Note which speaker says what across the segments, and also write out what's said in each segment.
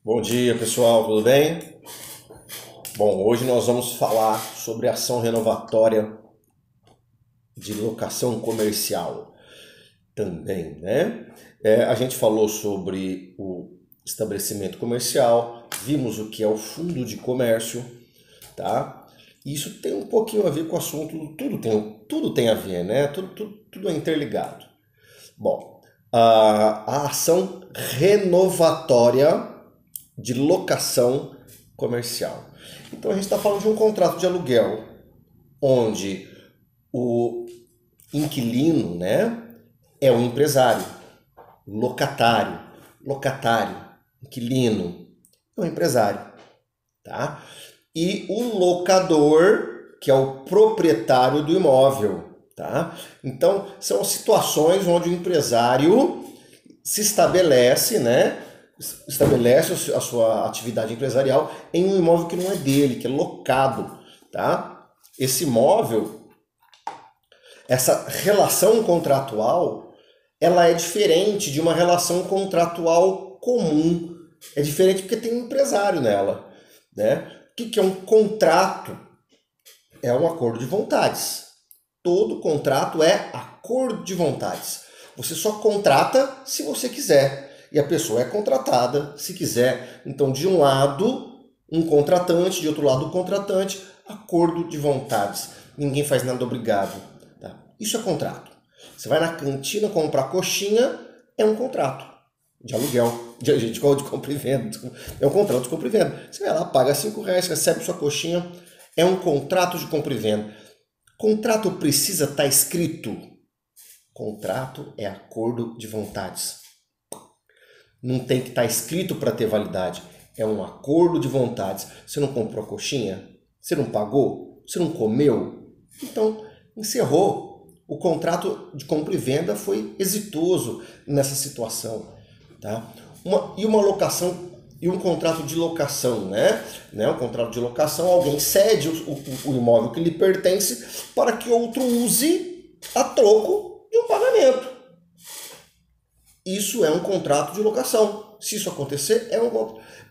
Speaker 1: Bom dia, pessoal, tudo bem? Bom, hoje nós vamos falar sobre ação renovatória de locação comercial também, né? A gente falou sobre o estabelecimento comercial, vimos o que é o fundo de comércio, tá? Isso tem um pouquinho a ver com o assunto, tudo tem a ver, né? Tudo é interligado. Bom, a ação renovatória de locação comercial. Então a gente está falando de um contrato de aluguel, onde o inquilino, né, é o empresário, locatário, inquilino, é o empresário, tá? E o locador, que é o proprietário do imóvel, tá? Então são situações onde o empresário se estabelece, né? Estabelece a sua atividade empresarial em um imóvel que não é dele, que é locado, tá? Esse imóvel, essa relação contratual, ela é diferente de uma relação contratual comum. É diferente porque tem um empresário nela, né? O que é um contrato? É um acordo de vontades. Todo contrato é acordo de vontades. Você só contrata se você quiser. E a pessoa é contratada se quiser. Então, de um lado, um contratante, de outro lado, o contratante, acordo de vontades. Ninguém faz nada obrigado. Tá? Isso é contrato. Você vai na cantina comprar coxinha, é um contrato de aluguel, de compra e venda. É um contrato de compra e venda. Você vai lá, paga R$5, recebe sua coxinha, é um contrato de compra e venda. Contrato precisa estar escrito. Contrato é acordo de vontades. Não tem que estar escrito para ter validade. É um acordo de vontades. Você não comprou a coxinha? Você não pagou? Você não comeu? Então, encerrou. O contrato de compra e venda foi exitoso nessa situação. Tá? Uma locação e um contrato de locação, né? Um contrato de locação, alguém cede o imóvel que lhe pertence para que outro use a troco de um pagamento. Isso é um contrato de locação. Se isso acontecer,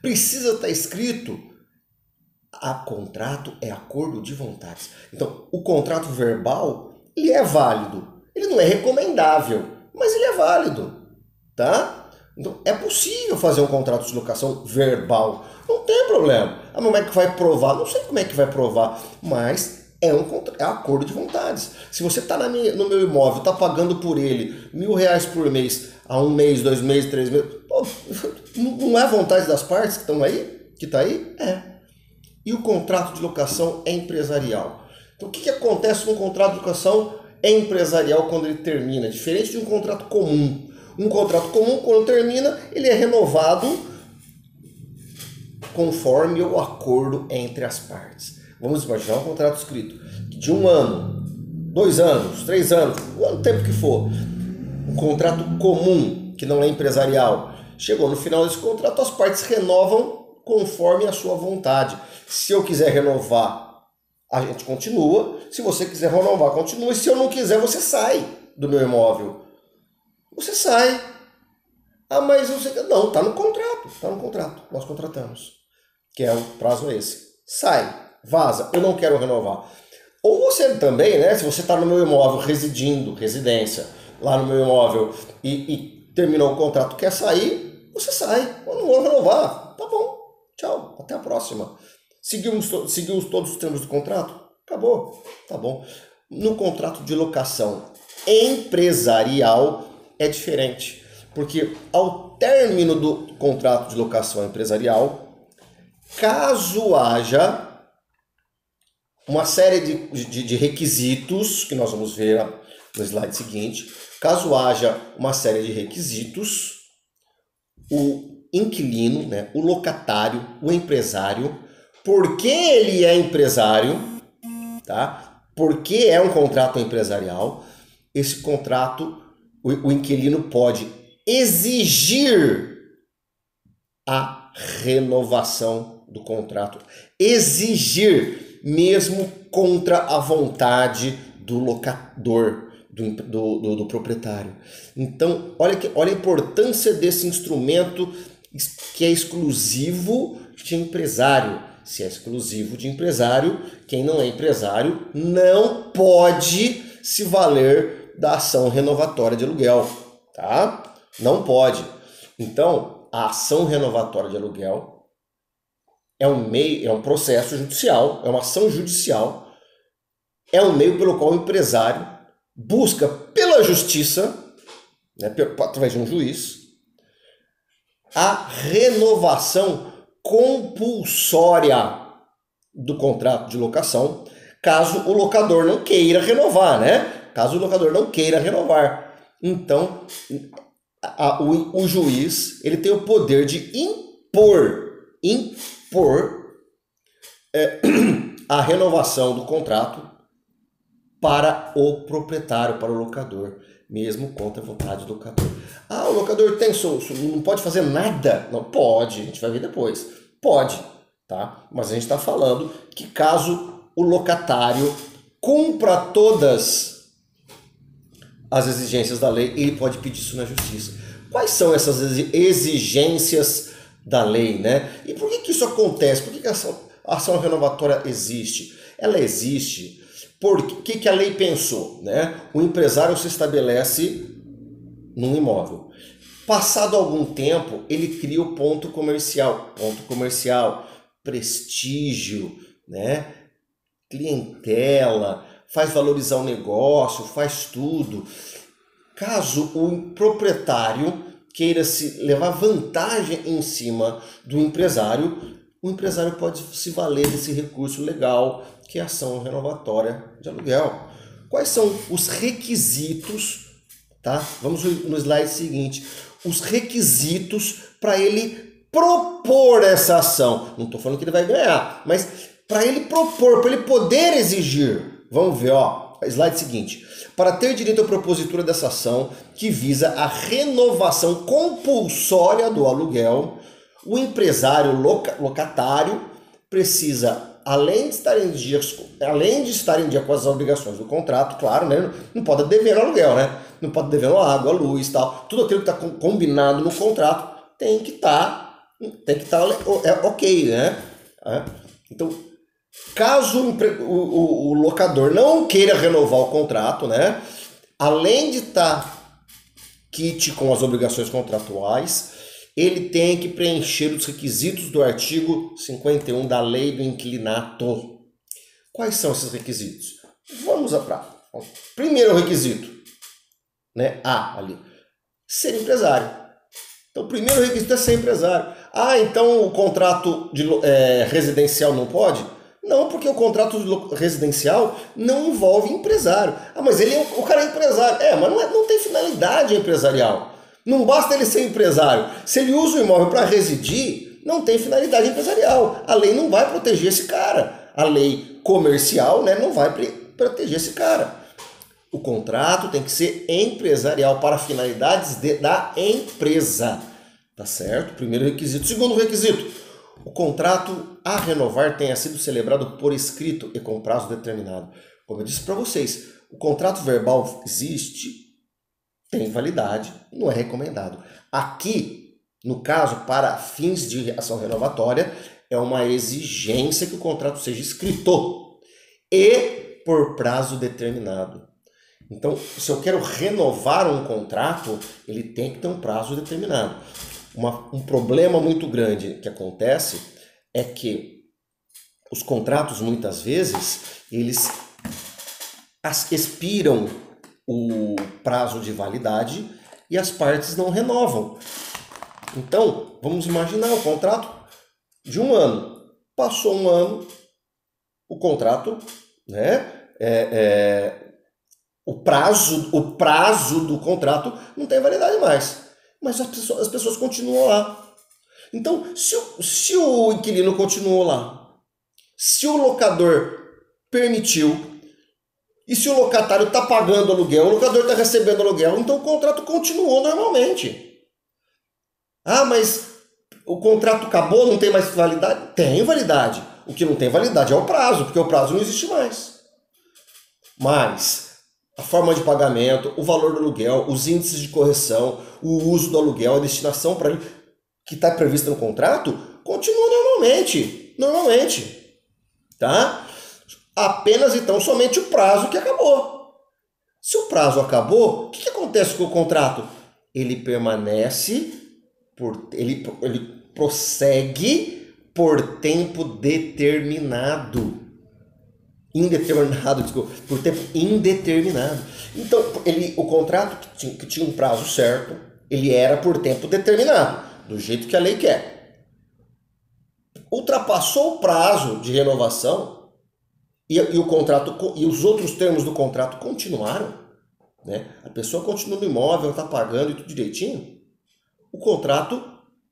Speaker 1: precisa estar escrito. Contrato é acordo de vontades. Então, o contrato verbal, ele é válido. Ele não é recomendável, mas ele é válido, tá? Então, é possível fazer um contrato de locação verbal. Não tem problema. Mas como é que vai provar? Não sei como é que vai provar, mas é acordo de vontades. Se você está no meu imóvel, está pagando por ele R$1.000 por mês, há 1 mês, 2 meses, 3 meses, pô, não é vontade das partes que estão aí? Que está aí? É. E o contrato de locação é empresarial. Então o que acontece num contrato de locação empresarial quando ele termina? Diferente de um contrato comum. Um contrato comum, quando termina, ele é renovado conforme o acordo entre as partes. Vamos imaginar um contrato escrito de 1 ano, 2 anos, 3 anos, o tempo que for. Um contrato comum, que não é empresarial. Chegou no final desse contrato, as partes renovam conforme a sua vontade. Se eu quiser renovar, a gente continua. Se você quiser renovar, continua. E se eu não quiser, você sai do meu imóvel. Você sai. Mas você... Não, está no contrato. Está no contrato. Nós contratamos. Que é o prazo é esse. Sai. Vaza, eu não quero renovar. Ou você também, né? Se você está no meu imóvel residência, lá no meu imóvel, e terminou o contrato, quer sair, você sai. Eu não vou renovar. Tá bom, tchau, até a próxima. Seguimos todos os termos do contrato? Acabou, tá bom. No contrato de locação empresarial é diferente, porque ao término do contrato de locação empresarial, caso haja uma série de requisitos, que nós vamos ver no slide seguinte. Caso haja uma série de requisitos, o inquilino, né, o locatário, o empresário, porque ele é empresário, tá? Porque é um contrato empresarial, esse contrato, o inquilino pode exigir a renovação do contrato. Exigir, mesmo contra a vontade do locador, do proprietário. Então, olha a importância desse instrumento que é exclusivo de empresário. Se é exclusivo de empresário, quem não é empresário não pode se valer da ação renovatória de aluguel, tá? Não pode. Então, a ação renovatória de aluguel é um processo judicial, é uma ação judicial, é um meio pelo qual o empresário busca pela justiça, né, através de um juiz, a renovação compulsória do contrato de locação, caso o locador não queira renovar, né? Caso o locador não queira renovar. Então, o juiz, ele tem o poder de impor a renovação do contrato para o proprietário, para o locador, mesmo contra a vontade do locador. Ah, o locador não pode fazer nada? Não pode, a gente vai ver depois. Pode, tá? Mas a gente está falando que caso o locatário cumpra todas as exigências da lei, ele pode pedir isso na justiça. Quais são essas exigências da lei, né? E por que isso acontece? Por que a ação renovatória existe? Ela existe porque que a lei pensou, né? O empresário se estabelece num imóvel. Passado algum tempo, ele cria o ponto comercial, prestígio, né? Clientela, faz valorizar o negócio, faz tudo. Caso o proprietário queira se levar vantagem em cima do empresário, o empresário pode se valer desse recurso legal, que é a ação renovatória de aluguel. Quais são os requisitos, tá? Vamos no slide seguinte. Os requisitos para ele propor essa ação. Não estou falando que ele vai ganhar, mas para ele propor, para ele poder exigir. Vamos ver, ó, slide seguinte. Para ter direito à propositura dessa ação, que visa a renovação compulsória do aluguel, o empresário locatário precisa, além de estar em dia com as obrigações do contrato, claro, né? Não pode dever aluguel, né? Não pode dever água, luz, tal. Tudo aquilo que está combinado no contrato tem que estar ok, né? Então, caso o locador não queira renovar o contrato, né? Além de estar quite com as obrigações contratuais, ele tem que preencher os requisitos do artigo 51 da Lei do Inquilinato. Quais são esses requisitos? Vamos à prática. Primeiro requisito, né? Ali. Ser empresário. Então, o primeiro requisito é ser empresário. Ah, então o contrato residencial não pode? Não, porque o contrato residencial não envolve empresário. Ah, mas o cara é empresário. Mas não tem finalidade empresarial. Não basta ele ser empresário. Se ele usa o imóvel para residir, não tem finalidade empresarial. A lei não vai proteger esse cara. A lei comercial, né, não vai proteger esse cara. O contrato tem que ser empresarial para finalidades da empresa. Tá certo? Primeiro requisito. Segundo requisito. O contrato a renovar tenha sido celebrado por escrito e com prazo determinado. Como eu disse para vocês, o contrato verbal existe, tem validade, não é recomendado. Aqui, no caso, para fins de ação renovatória, é uma exigência que o contrato seja escrito e por prazo determinado. Então, se eu quero renovar um contrato, ele tem que ter um prazo determinado. Um problema muito grande que acontece é que os contratos, muitas vezes, eles expiram o prazo de validade e as partes não renovam. Então, vamos imaginar o contrato de um ano. Passou um ano, o contrato, né? O prazo do contrato não tem validade mais. Mas as pessoas continuam lá. Então, se o inquilino continuou lá, se o locador permitiu, e se o locatário está pagando aluguel, o locador está recebendo aluguel, então o contrato continuou normalmente. Ah, mas o contrato acabou, não tem mais validade? Tem validade. O que não tem validade é o prazo, porque o prazo não existe mais. Mas a forma de pagamento, o valor do aluguel, os índices de correção, o uso do aluguel, a destinação para ele, que está prevista no contrato continua normalmente, tá? Apenas então somente o prazo que acabou. Se o prazo acabou, o que acontece com o contrato? Ele permanece, ele prossegue por tempo determinado. Por tempo indeterminado. Então, o contrato que tinha um prazo certo, ele era por tempo determinado, do jeito que a lei quer. Ultrapassou o prazo de renovação e o contrato e os outros termos do contrato continuaram, né? A pessoa continua no imóvel, está pagando e tudo direitinho. O contrato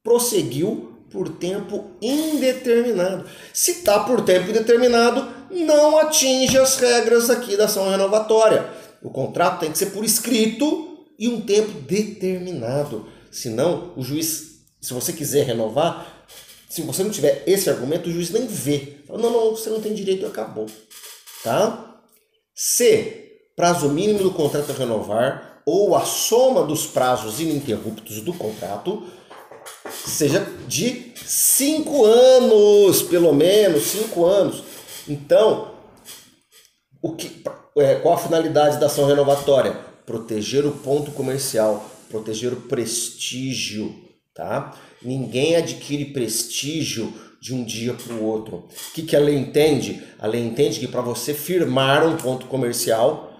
Speaker 1: prosseguiu por tempo indeterminado. Se está por tempo indeterminado, não atinge as regras aqui da ação renovatória. O contrato tem que ser por escrito e um tempo determinado. Senão, o juiz, se você quiser renovar, se você não tiver esse argumento, o juiz nem vê. Fala, não, você não tem direito e acabou. Tá? Se prazo mínimo do contrato a renovar ou a soma dos prazos ininterruptos do contrato seja de 5 anos, pelo menos 5 anos. Então, qual a finalidade da ação renovatória? Proteger o ponto comercial, proteger o prestígio, tá? Ninguém adquire prestígio de um dia para o outro. O que a lei entende? A lei entende que para você firmar um ponto comercial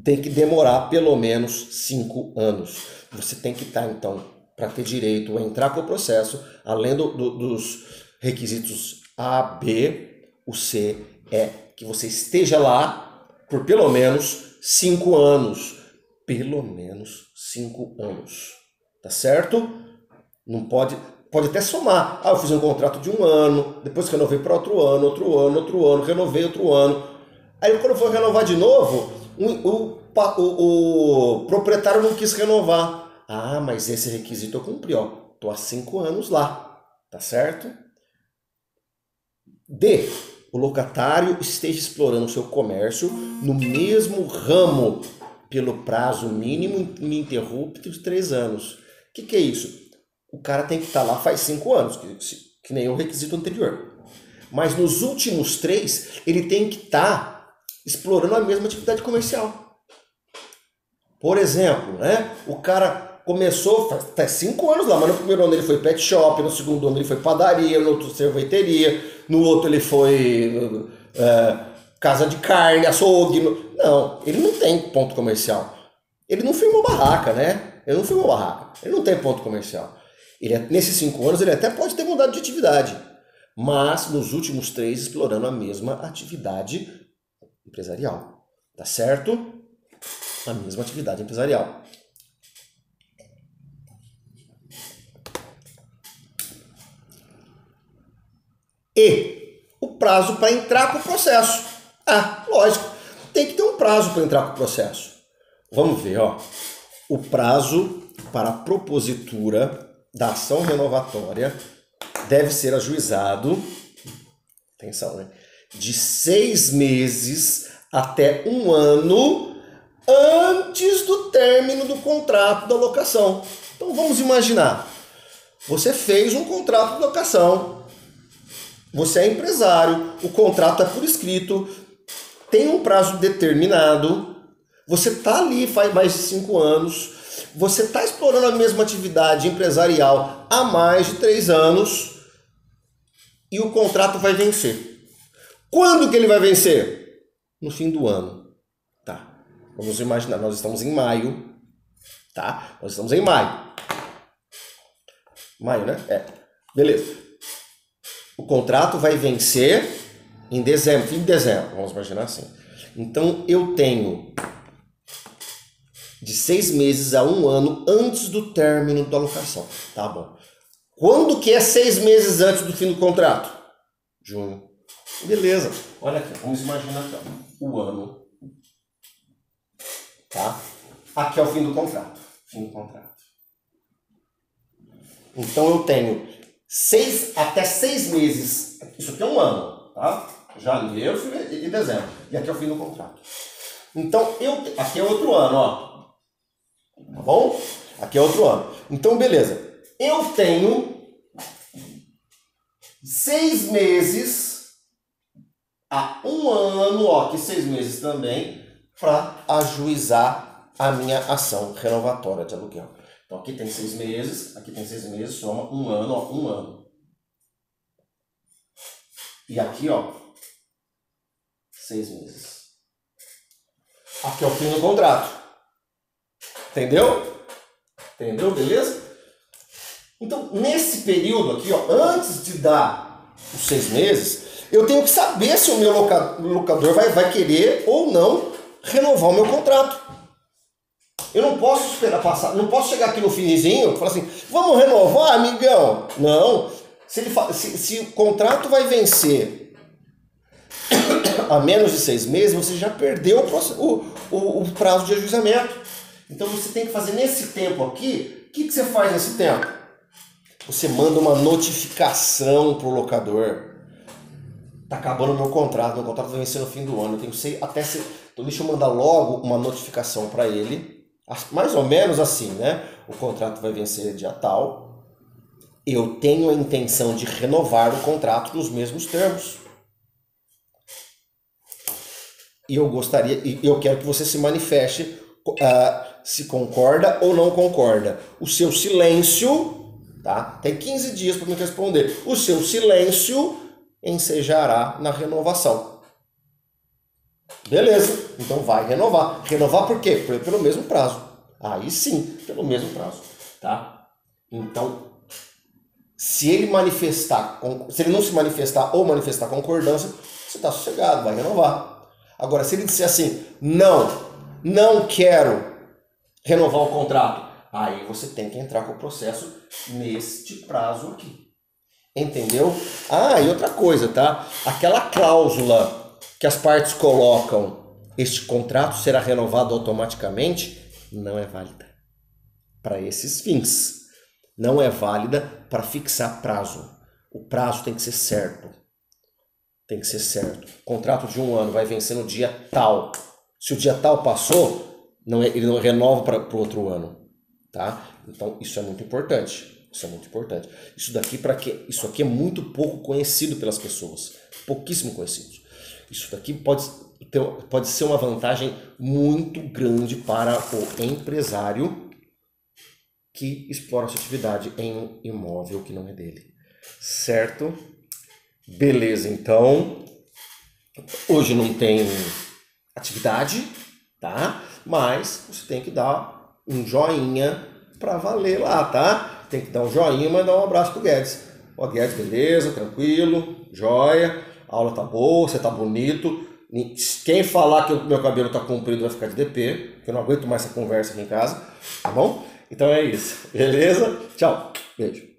Speaker 1: tem que demorar pelo menos 5 anos. Você tem que estar, então, para ter direito a entrar com o processo, além dos requisitos A, B, o C é que você esteja lá por pelo menos 5 anos. Pelo menos 5 anos. Tá certo? Não pode até somar. Eu fiz um contrato de 1 ano, depois renovei para outro ano, renovei outro ano. Aí quando eu for renovar de novo, o proprietário não quis renovar. Mas esse requisito eu cumpri, ó. Tô há 5 anos lá, tá certo? D. O locatário esteja explorando o seu comércio no mesmo ramo pelo prazo mínimo ininterrupto de 3 anos. O que é isso? O cara tem que estar lá faz 5 anos, que nem o requisito anterior. Mas nos últimos 3, ele tem que estar explorando a mesma atividade comercial. Por exemplo, né? O cara começou faz 5 anos lá, mas no primeiro ano ele foi pet shop, no segundo ano ele foi padaria, no outro sorveteria, no outro ele foi casa de carne, açougue. Não, ele não tem ponto comercial. Ele não firmou barraca, né? Ele não tem ponto comercial. Nesses 5 anos ele até pode ter mudado de atividade, mas nos últimos 3 explorando a mesma atividade empresarial. Tá certo? A mesma atividade empresarial. E o prazo para entrar com o processo. Lógico, tem que ter um prazo para entrar com o processo. Vamos ver, ó. O prazo para a propositura da ação renovatória deve ser ajuizado, atenção, né? De 6 meses até 1 ano antes do término do contrato da locação. Então vamos imaginar, você fez um contrato de locação, você é empresário, o contrato é por escrito, tem um prazo determinado, você está ali faz mais de 5 anos, você está explorando a mesma atividade empresarial há mais de 3 anos e o contrato vai vencer. Quando que ele vai vencer? No fim do ano. Tá. Vamos imaginar, nós estamos em maio. Tá? Nós estamos em maio. Maio, né? Beleza. O contrato vai vencer em dezembro, fim de dezembro, vamos imaginar assim. Então eu tenho de 6 meses a 1 ano antes do término da locação. Tá bom. Quando que é 6 meses antes do fim do contrato? Junho. Beleza. Olha aqui, vamos imaginar aqui, ó, o ano. Tá? Aqui é o fim do contrato. Fim do contrato. Então eu tenho até 6 meses. Isso aqui é 1 ano, tá? Janeiro e dezembro. E aqui é o fim do contrato. Então, aqui é outro ano, ó. Tá bom? Aqui é outro ano. Então, beleza. eu tenho 6 meses a 1 ano, ó, aqui 6 meses também, para ajuizar a minha ação renovatória de aluguel. Então aqui tem 6 meses, aqui tem 6 meses, soma 1 ano, ó, 1 ano. E aqui, ó, 6 meses. Aqui é o fim do contrato. Entendeu? Entendeu? Beleza? Então, nesse período aqui, ó, antes de dar os 6 meses, eu tenho que saber se o meu locador vai querer ou não renovar o meu contrato. Eu não posso esperar passar, não posso chegar aqui no finzinho e falar assim, vamos renovar, amigão? Não. Se o contrato vai vencer a menos de 6 meses, você já perdeu o prazo de ajuizamento. Então você tem que fazer nesse tempo aqui, o que você faz nesse tempo? Você manda uma notificação para o locador. Tá acabando o meu contrato vai vencer no fim do ano. Eu tenho que ser até ser. Então deixa eu mandar logo uma notificação para ele. Mais ou menos assim, né? O contrato vai vencer dia tal. Eu tenho a intenção de renovar o contrato nos mesmos termos. E eu quero que você se manifeste se concorda ou não concorda. O seu silêncio, tá? Tem 15 dias para me responder. O seu silêncio ensejará na renovação. Beleza, então vai renovar. Renovar por quê? Pelo mesmo prazo. Aí sim, pelo mesmo prazo, tá? Então, se ele não se manifestar ou manifestar concordância, você está sossegado, vai renovar. Agora, se ele disser assim, não quero renovar o contrato, aí você tem que entrar com o processo neste prazo aqui. Entendeu? E outra coisa, tá? Aquela cláusula que as partes colocam, este contrato será renovado automaticamente, não é válida para esses fins. Não é válida para fixar prazo. O prazo tem que ser certo. Tem que ser certo. O contrato de 1 ano vai vencer no dia tal. Se o dia tal passou, ele não renova para o outro ano. Tá? Então, isso é muito importante. Isso é muito importante. Isso aqui é muito pouco conhecido pelas pessoas. Pouquíssimo conhecido. Isso daqui pode ser uma vantagem muito grande para o empresário que explora sua atividade em um imóvel que não é dele. Certo? Beleza, então. Hoje não tem atividade, tá? Mas você tem que dar um joinha para valer lá, tá? Tem que dar um joinha e mandar um abraço pro Guedes. Ó, Guedes, beleza, tranquilo, joia, a aula tá boa, você tá bonito. Quem falar que o meu cabelo tá comprido vai ficar de DP, porque eu não aguento mais essa conversa aqui em casa, tá bom? Então é isso, beleza? Tchau, beijo.